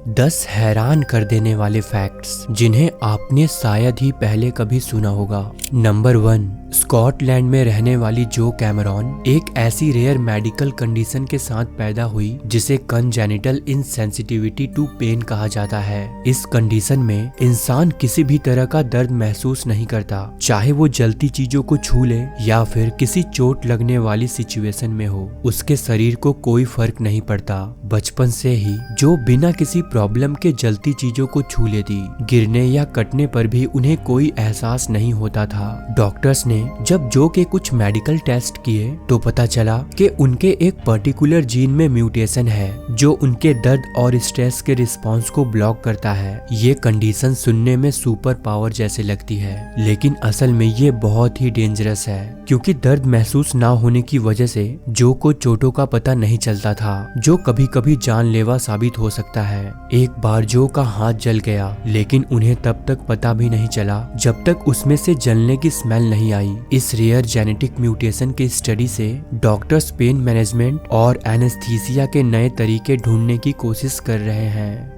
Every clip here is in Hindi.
10 हैरान कर देने वाले फैक्ट्स जिन्हें आपने शायद ही पहले कभी सुना होगा। नंबर 1, स्कॉटलैंड में रहने वाली जो कैमरॉन एक ऐसी रेयर मेडिकल कंडीशन के साथ पैदा हुई जिसे कंजेनिटल इनसेंसिटिविटी टू पेन कहा जाता है। इस कंडीशन में इंसान किसी भी तरह का दर्द महसूस नहीं करता, चाहे वो जलती चीजों को छू ले या फिर किसी चोट लगने वाली सिचुएशन में हो। उसके शरीर को कोई फर्क नहीं पड़ता। बचपन से ही जो बिना किसी प्रॉब्लम के जलती चीजों को छू लेती, गिरने या कटने पर भी उन्हें कोई एहसास नहीं होता था। डॉक्टर्स ने जब जो के कुछ मेडिकल टेस्ट किए तो पता चला कि उनके एक पर्टिकुलर जीन में म्यूटेशन है जो उनके दर्द और स्ट्रेस के रिस्पॉन्स को ब्लॉक करता है। ये कंडीशन सुनने में सुपर पावर जैसे लगती है, लेकिन असल में ये बहुत ही डेंजरस है, क्योंकि दर्द महसूस ना होने की वजह से जो को चोटों का पता नहीं चलता था, जो कभी कभी जानलेवा साबित हो सकता है। एक बार जो का हाथ जल गया, लेकिन उन्हें तब तक पता भी नहीं चला जब तक उसमें से जलने की स्मेल नहीं आई। इस रेयर जेनेटिक म्यूटेशन के स्टडी से डॉक्टर्स पेन मैनेजमेंट और एनेस्थीसिया के नए तरीके ढूंढने की कोशिश कर रहे हैं।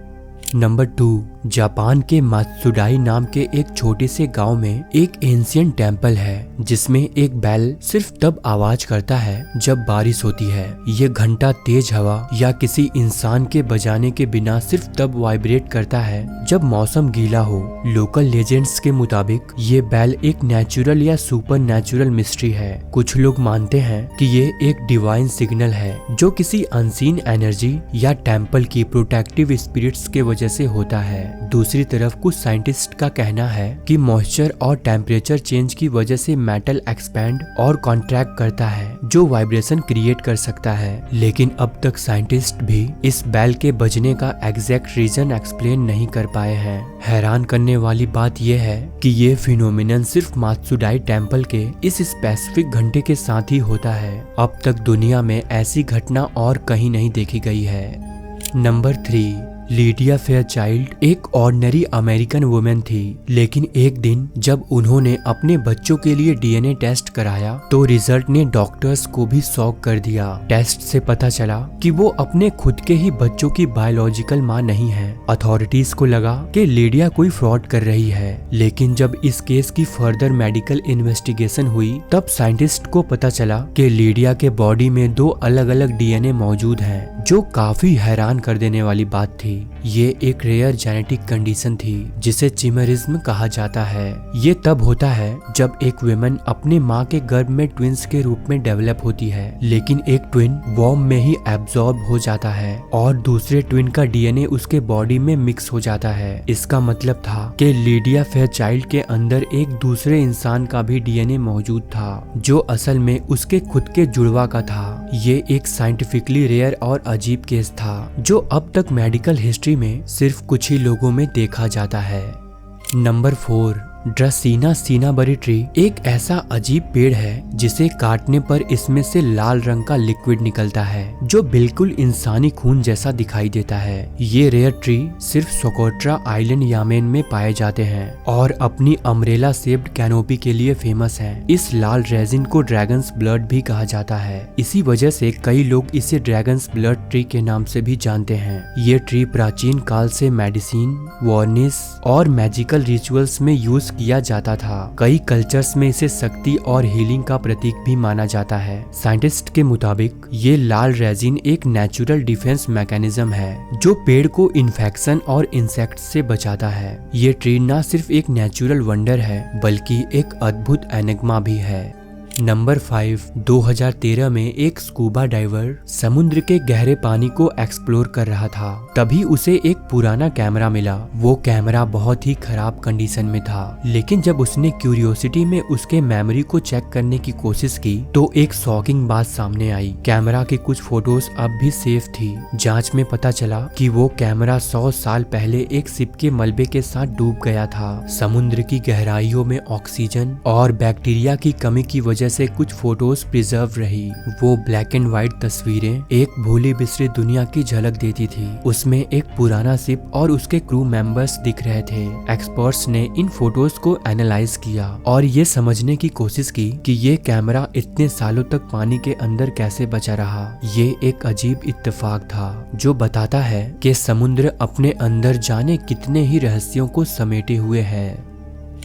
नंबर 2, जापान के मात्सुदाई नाम के एक छोटे से गांव में एक एंशिएंट टेम्पल है जिसमें एक बैल सिर्फ तब आवाज करता है जब बारिश होती है। ये घंटा तेज हवा या किसी इंसान के बजाने के बिना सिर्फ तब वाइब्रेट करता है जब मौसम गीला हो। लोकल लेजेंड्स के मुताबिक ये बैल एक नेचुरल या सुपर नेचुरल मिस्ट्री है। कुछ लोग मानते हैं कि ये एक डिवाइन सिग्नल है जो किसी अनसीन एनर्जी या टेम्पल की प्रोटेक्टिव स्पिरिट्स के वजह से होता है। दूसरी तरफ कुछ साइंटिस्ट का कहना है कि मॉइस्चर और टेम्परेचर चेंज की वजह से मेटल एक्सपैंड और कॉन्ट्रैक्ट करता है जो वाइब्रेशन क्रिएट कर सकता है, लेकिन अब तक साइंटिस्ट भी इस बैल के बजने का एग्जैक्ट रीजन एक्सप्लेन नहीं कर पाए हैं। हैरान करने वाली बात यह है कि ये फिनोमिनन सिर्फ मात्सुदाई टेम्पल के इस स्पेसिफिक घंटे के साथ ही होता है। अब तक दुनिया में ऐसी घटना और कहीं नहीं देखी गई है। नंबर 3, लीडिया फेयरचाइल्ड एक ऑर्डिनरी अमेरिकन वुमेन थी, लेकिन एक दिन जब उन्होंने अपने बच्चों के लिए डीएनए टेस्ट कराया तो रिजल्ट ने डॉक्टर्स को भी शॉक कर दिया। टेस्ट से पता चला कि वो अपने खुद के ही बच्चों की बायोलॉजिकल मां नहीं है। अथॉरिटीज को लगा कि लीडिया कोई फ्रॉड कर रही है, लेकिन जब इस केस की फर्दर मेडिकल इन्वेस्टिगेशन हुई तब साइंटिस्ट को पता चला कि लीडिया के बॉडी में 2 अलग अलग डीएनए मौजूद हैं, जो काफी हैरान कर देने वाली बात थी। ये एक रेयर जेनेटिक कंडीशन थी जिसे चिमरिज्म कहा जाता है। ये तब होता है जब एक वुमेन अपने माँ के गर्भ में ट्विंस के रूप में डेवलप होती है, लेकिन एक ट्विन वॉर्म में ही एब्जॉर्ब हो जाता है और दूसरे ट्विन का डीएनए उसके बॉडी में मिक्स हो जाता है। इसका मतलब था कि लीडिया फेयरचाइल्ड के अंदर एक दूसरे इंसान का भी डीएनए मौजूद था जो असल में उसके खुद के जुड़वा का था। ये एक साइंटिफिकली रेयर और अजीब केस था जो अब तक मेडिकल हिस्ट्री में सिर्फ कुछ ही लोगों में देखा जाता है। नंबर 4, ड्रासीना सिनाबरी ट्री एक ऐसा अजीब पेड़ है जिसे काटने पर इसमें से लाल रंग का लिक्विड निकलता है जो बिल्कुल इंसानी खून जैसा दिखाई देता है। ये रेयर ट्री सिर्फ सोकोट्रा आइलैंड यामेन में पाए जाते हैं और अपनी अम्ब्रेला शेप्ड कैनोपी के लिए फेमस है। इस लाल रेजिन को ड्रैगन्स ब्लड भी कहा जाता है। इसी वजह से कई लोग इसे ड्रैगन्स ब्लड ट्री के नाम से भी जानते हैं। ये ट्री प्राचीन काल से मेडिसिन, वार्निश और मैजिकल रिचुअल्स में यूज किया जाता था। कई कल्चर्स में इसे शक्ति और हीलिंग का प्रतीक भी माना जाता है। साइंटिस्ट के मुताबिक ये लाल रेजिन एक नेचुरल डिफेंस मैकेनिज्म है जो पेड़ को इन्फेक्शन और इंसेक्ट से बचाता है। ये ट्री न सिर्फ एक नेचुरल वंडर है बल्कि एक अद्भुत एनिग्मा भी है। नंबर 5, 2013 में एक स्कूबा डाइवर समुद्र के गहरे पानी को एक्सप्लोर कर रहा था। तभी उसे एक पुराना कैमरा मिला। वो कैमरा बहुत ही खराब कंडीशन में था, लेकिन जब उसने क्यूरियोसिटी में उसके मेमोरी को चेक करने की कोशिश की तो एक शॉकिंग बात सामने आई। कैमरा की कुछ फोटोज अब भी सेफ थी। जांच में पता चला कि वो कैमरा 100 साल पहले एक शिप के मलबे के साथ डूब गया था। समुद्र की गहराइयों में ऑक्सीजन और बैक्टीरिया की कमी की वजह वजह से कुछ फोटोज प्रिजर्व रही। वो ब्लैक एंड व्हाइट तस्वीरें एक भूली बिसरी दुनिया की झलक देती थी। उसमें एक पुराना शिप और उसके क्रू मेंबर्स दिख रहे थे। एक्सपर्ट्स ने इन फोटोज को एनालाइज किया और ये समझने की कोशिश की कि ये कैमरा इतने सालों तक पानी के अंदर कैसे बचा रहा। ये एक अजीब इत्तेफाक था जो बताता है कि समुद्र अपने अंदर जाने कितने ही रहस्यों को समेटे हुए है।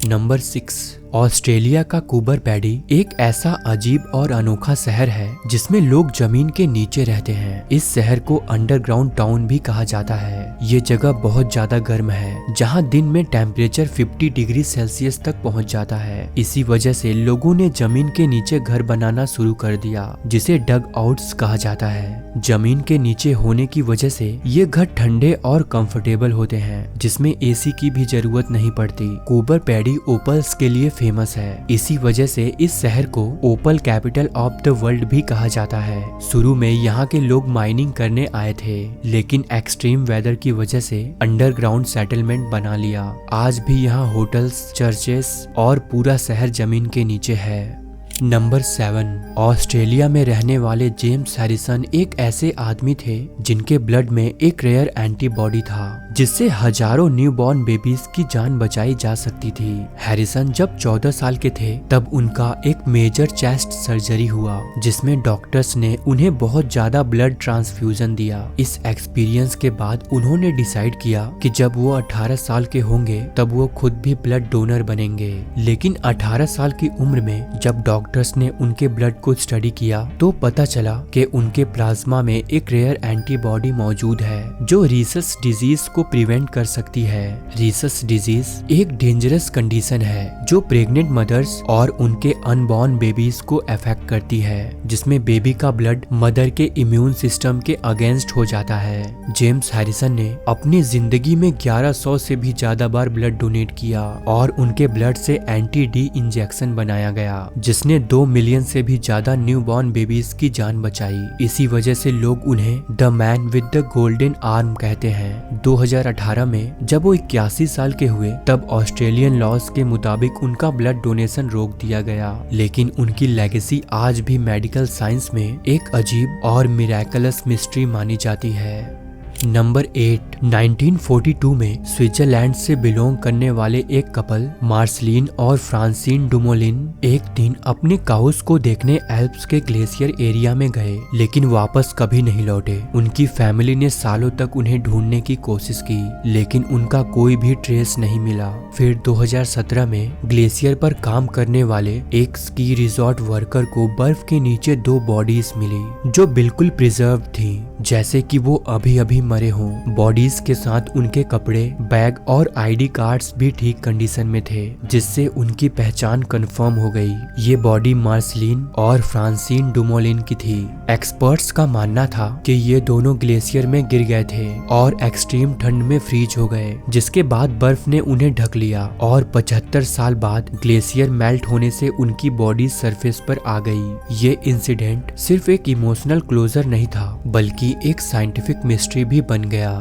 नंबर 6, ऑस्ट्रेलिया का कूबर पैडी एक ऐसा अजीब और अनोखा शहर है जिसमें लोग जमीन के नीचे रहते हैं। इस शहर को अंडरग्राउंड टाउन भी कहा जाता है। ये जगह बहुत ज्यादा गर्म है जहां दिन में टेम्परेचर 50 डिग्री सेल्सियस तक पहुंच जाता है। इसी वजह से लोगों ने जमीन के नीचे घर बनाना शुरू कर दिया जिसे डग आउट्स कहा जाता है। जमीन के नीचे होने की वजह से ये घर ठंडे और कंफर्टेबल होते हैं जिसमें एसी की भी जरूरत नहीं पड़ती। कूबर पैडी ओपल्स के लिए फेमस है। इसी वजह से इस शहर को ओपल कैपिटल ऑफ द वर्ल्ड भी कहा जाता है। शुरू में यहाँ के लोग माइनिंग करने आए थे लेकिन एक्सट्रीम वेदर की वजह से अंडरग्राउंड सेटलमेंट बना लिया। आज भी यहाँ होटल्स, चर्चेस और पूरा शहर जमीन के नीचे है। नंबर 7, ऑस्ट्रेलिया में रहने वाले जेम्स हैरिसन एक ऐसे आदमी थे जिनके ब्लड में एक रेयर एंटीबॉडी था जिससे हजारों न्यूबॉर्न बेबीज की जान बचाई जा सकती थी। हैरिसन जब 14 साल के थे तब उनका एक मेजर चेस्ट सर्जरी हुआ जिसमें डॉक्टर्स ने उन्हें बहुत ज्यादा ब्लड ट्रांसफ्यूजन दिया। इस एक्सपीरियंस के बाद उन्होंने डिसाइड किया कि जब वो 18 साल के होंगे तब वो खुद भी ब्लड डोनर बनेंगे। लेकिन 18 साल की उम्र में जब डॉक्टर्स ने उनके ब्लड को स्टडी किया तो पता चला कि उनके प्लाज्मा में एक रेयर एंटीबॉडी मौजूद है जो रीसस डिजीज को प्रिवेंट कर सकती है। रीसस डिजीज एक डेंजरस कंडीशन है जो प्रेग्नेंट मदर्स और उनके अनबॉर्न बेबीज को अफेक्ट करती है जिसमें बेबी का ब्लड मदर के इम्यून सिस्टम के अगेंस्ट हो जाता है। जेम्स हैरिसन ने अपनी जिंदगी में 1100 से भी ज्यादा बार ब्लड डोनेट किया और उनके ब्लड से एंटी डी इंजेक्शन बनाया गया जिसने 2 मिलियन से भी ज्यादा न्यूबॉर्न बेबीज की जान बचाई। इसी वजह से लोग उन्हें the man with the golden arm कहते हैं। 2018 में जब वो 81 साल के हुए तब ऑस्ट्रेलियन लॉज के मुताबिक उनका ब्लड डोनेशन रोक दिया गया लेकिन उनकी लेगेसी आज भी मेडिकल साइंस में एक अजीब और मिरेकलस मिस्ट्री मानी जाती है। नंबर 8, 1942 में स्विट्जरलैंड से बिलोंग करने वाले एक कपल मार्सलीन और फ्रांसिन डुमोलिन एक दिन अपने काउस को देखने एल्प्स के ग्लेशियर एरिया में गए लेकिन वापस कभी नहीं लौटे। उनकी फैमिली ने सालों तक उन्हें ढूंढने की कोशिश की लेकिन उनका कोई भी ट्रेस नहीं मिला। फिर 2017 में ग्लेशियर पर काम करने वाले एक स्की रिजॉर्ट वर्कर को बर्फ के नीचे 2 बॉडीज मिली जो बिल्कुल प्रिजर्व थी जैसे कि वो अभी अभी मरे हों। बॉडीज के साथ उनके कपड़े, बैग और आईडी कार्ड्स भी ठीक कंडीशन में थे जिससे उनकी पहचान कंफर्म हो गई। ये बॉडी मार्सलीन और फ्रांसिन डुमोलिन की थी। एक्सपर्ट्स का मानना था कि ये दोनों ग्लेशियर में गिर गए थे और एक्सट्रीम ठंड में फ्रीज हो गए जिसके बाद बर्फ ने उन्हें ढक लिया और 75 साल बाद ग्लेशियर मेल्ट होने से उनकी बॉडी सरफेस पर आ गई। ये इंसिडेंट सिर्फ एक इमोशनल क्लोजर नहीं था बल्कि एक साइंटिफिक मिस्ट्री भी बन गया।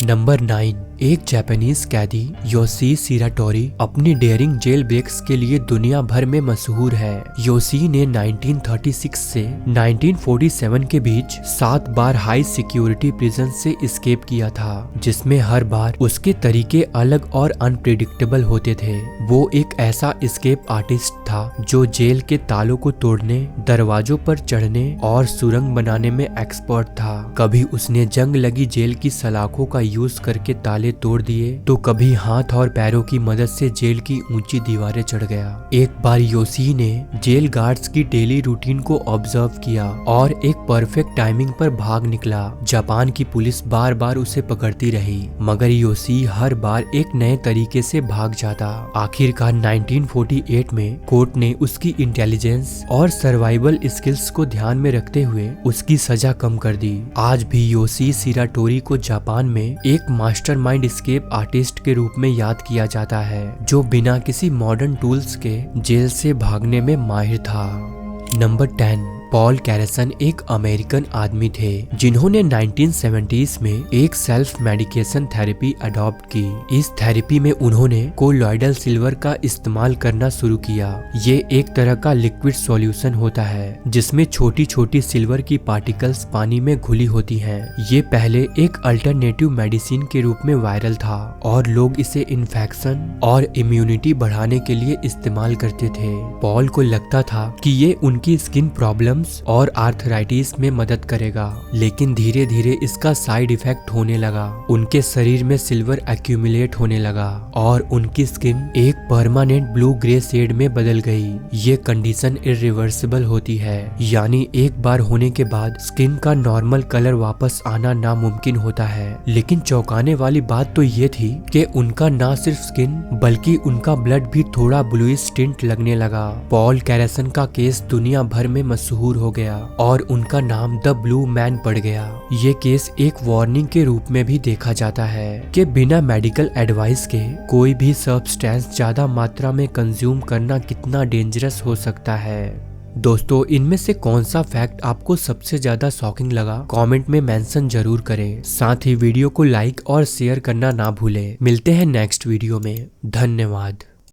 नंबर 9, एक जापानीज कैदी योशी शिराटोरी अपनी डेयरिंग जेल ब्रेक्स के लिए दुनिया भर में मशहूर है। योशी ने 1936 से 1947 के बीच 7 बार हाई सिक्योरिटी प्रिजन से एस्केप किया था जिसमें हर बार उसके तरीके अलग और अनप्रेडिक्टेबल होते थे। वो एक ऐसा एस्केप आर्टिस्ट था जो जेल के तालों को तोड़ने, दरवाजों पर चढ़ने और सुरंग बनाने में एक्सपर्ट था। कभी उसने जंग लगी जेल की सलाखों का यूज करके ताले तोड़ दिए तो कभी हाथ और पैरों की मदद से जेल की ऊंची दीवारें चढ़ गया। एक बार योशी ने जेल गार्ड्स की डेली रूटीन को ऑब्जर्व किया और एक परफेक्ट टाइमिंग पर भाग निकला। जापान की पुलिस बार बार उसे पकड़ती रही मगर योशी हर बार एक नए तरीके से भाग जाता। आखिरकार 1948 में कोर्ट ने उसकी इंटेलिजेंस और सर्वाइवल स्किल्स को ध्यान में रखते हुए उसकी सजा कम कर दी। आज भी योशी शिराटोरी को जापान में एक मास्टरमाइंड एस्केप आर्टिस्ट के रूप में याद किया जाता है जो बिना किसी मॉडर्न टूल्स के जेल से भागने में माहिर था। नंबर 10, पॉल कैरेसन एक अमेरिकन आदमी थे जिन्होंने 1970s में एक सेल्फ मेडिकेशन थेरेपी अडॉप्ट की। इस थेरेपी में उन्होंने कोलॉइडल सिल्वर का इस्तेमाल करना शुरू किया। ये एक तरह का लिक्विड सॉल्यूशन होता है जिसमें छोटी छोटी सिल्वर की पार्टिकल्स पानी में घुली होती हैं। ये पहले एक अल्टरनेटिव मेडिसिन के रूप में वायरल था और लोग इसे इन्फेक्शन और इम्यूनिटी बढ़ाने के लिए इस्तेमाल करते थे। पॉल को लगता था कि ये उनकी स्किन प्रॉब्लम्स और आर्थराइटिस में मदद करेगा, लेकिन धीरे धीरे इसका साइड इफेक्ट होने लगा। उनके शरीर में सिल्वर एक्यूमुलेट होने लगा और उनकी स्किन एक परमानेंट ब्लू ग्रे शेड में बदल गई। ये कंडीशन इरिवर्सिबल होती है, यानी एक बार होने के बाद स्किन का नॉर्मल कलर वापस आना नामुमकिन होता है। लेकिन चौंकाने वाली बात तो ये थी कि उनका ना सिर्फ स्किन बल्कि उनका ब्लड भी थोड़ा ब्लूइश टिंट लगने लगा। पॉल कैरेसन का केस दुनिया भर में मशहूर हो गया और उनका नाम द ब्लू मैन पड़ गया। ये केस एक वार्निंग के रूप में भी देखा जाता है कि बिना मेडिकल एडवाइस के कोई भी सब्सटेंस ज्यादा मात्रा में कंज्यूम करना कितना डेंजरस हो सकता है। दोस्तों, इनमें से कौन सा फैक्ट आपको सबसे ज्यादा शॉकिंग लगा, कमेंट में मेंशन जरूर करें। साथ ही वीडियो को लाइक और शेयर करना ना भूलें। मिलते हैं नेक्स्ट वीडियो में। धन्यवाद।